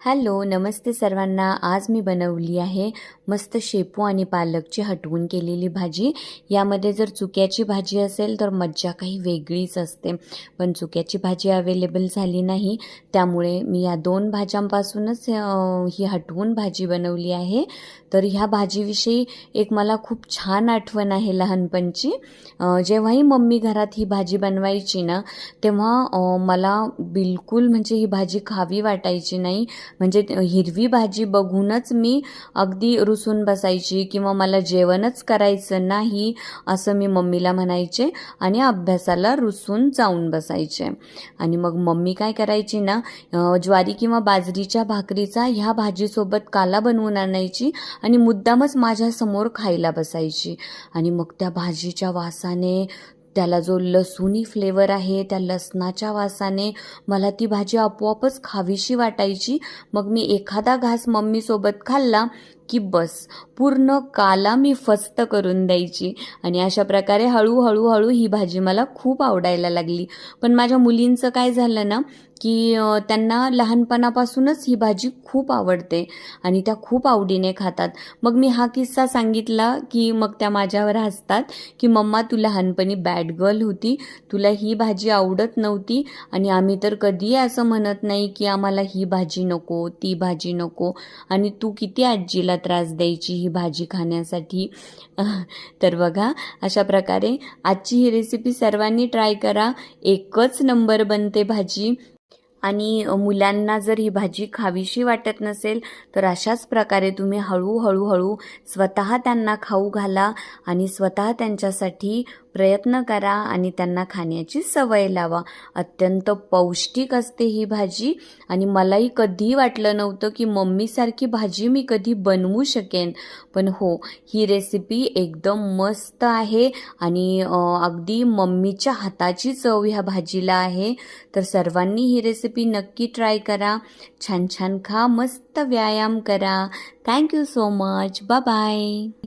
Hello, नमस्ते सर्वांना. आज मी बनवली आहे मस्त शेपू आणि पालकची हटवून केलेली भाजी. यामध्ये जर चुक्याची भाजी असेल तर मज्जा काही वेगळीच असते, पण चुक्याची भाजी अवेलेबल झाली नाही, त्यामुळे मी या दोन भाज्यांपासूनच ही हटवून भाजी बनवली आहे. तर ह्या भाजीविषयी एक मला खूप छान आठवण आहे लहानपणची. जेव्हाही मम्मी घरात ही भाजी बनवायची ना, तेव्हा मला बिलकुल म्हणजे ही भाजी खावी वाटायची नाही. म्हणजे हिरवी भाजी बघूनच मी अगदी रुसून बसायची किंवा मला जेवणच करायचं नाही असं मी मम्मीला म्हणायचे आणि अभ्यासाला रुसून जाऊन बसायचे. आणि मग मम्मी काय करायची ना, ज्वारी किंवा बाजरीच्या भाकरीचा ह्या भाजीसोबत काला बनवून आणायची आणि मुद्दामच माझ्यासमोर खायला बसायची. आणि मग त्या भाजीच्या वासाने, त्याला जो लसूणी फ्लेवर आहे त्या लसणाच्या वासाने मला ती भाजी आपोआपच खावीशी वाटायची. मग मी एखादा घास मम्मीसोबत खाल्ला की बस, पूर्ण काला मी फस्त करून द्यायची. आणि अशा प्रकारे हळूहळू ही भाजी मला खूप आवडायला लागली. पण माझ्या मुलींचं काय झालं ना, की त्यांना लहानपणापासूनच ही भाजी खूप आवडते आणि त्या खूप आवडीने खातात. मग मी हा किस्सा सांगितला की मग त्या माझ्यावर हसतात की मम्मा, तू लहानपणी बॅड गर्ल होती, तुला ही भाजी आवडत नव्हती आणि आम्ही तर कधीही असं म्हणत नाही की आम्हाला ही भाजी नको, ती भाजी नको, आणि तू किती आजीला त्रास द्यायची ही भाजी खाण्यासाठी. तर बघा, अशा प्रकारे आजची ही रेसिपी सर्वांनी ट्राय करा. एकच नंबर बनते भाजी. आणि मुलांना जर ही भाजी खावीशी वाटत नसेल तर अशाच प्रकारे तुम्ही हळूहळू स्वतः त्यांना खाऊ घाला आणि स्वतः त्यांच्यासाठी प्रयत्न करा आणि त्यांना खाण्याची सवय लावा. अत्यंत पौष्टिक असते ही भाजी आणि मलाही कधीही वाटलं नव्हतं की मम्मीसारखी भाजी मी कधी बनवू शकेन. पण हो, ही रेसिपी एकदम मस्त आहे आणि अगदी मम्मीच्या हाताची चव ह्या भाजीला आहे. तर सर्वांनी ही रेसिपी नक्की ट्राय करा. छान छान खा, मस्त व्यायाम करा. Thank you so much. Bye bye.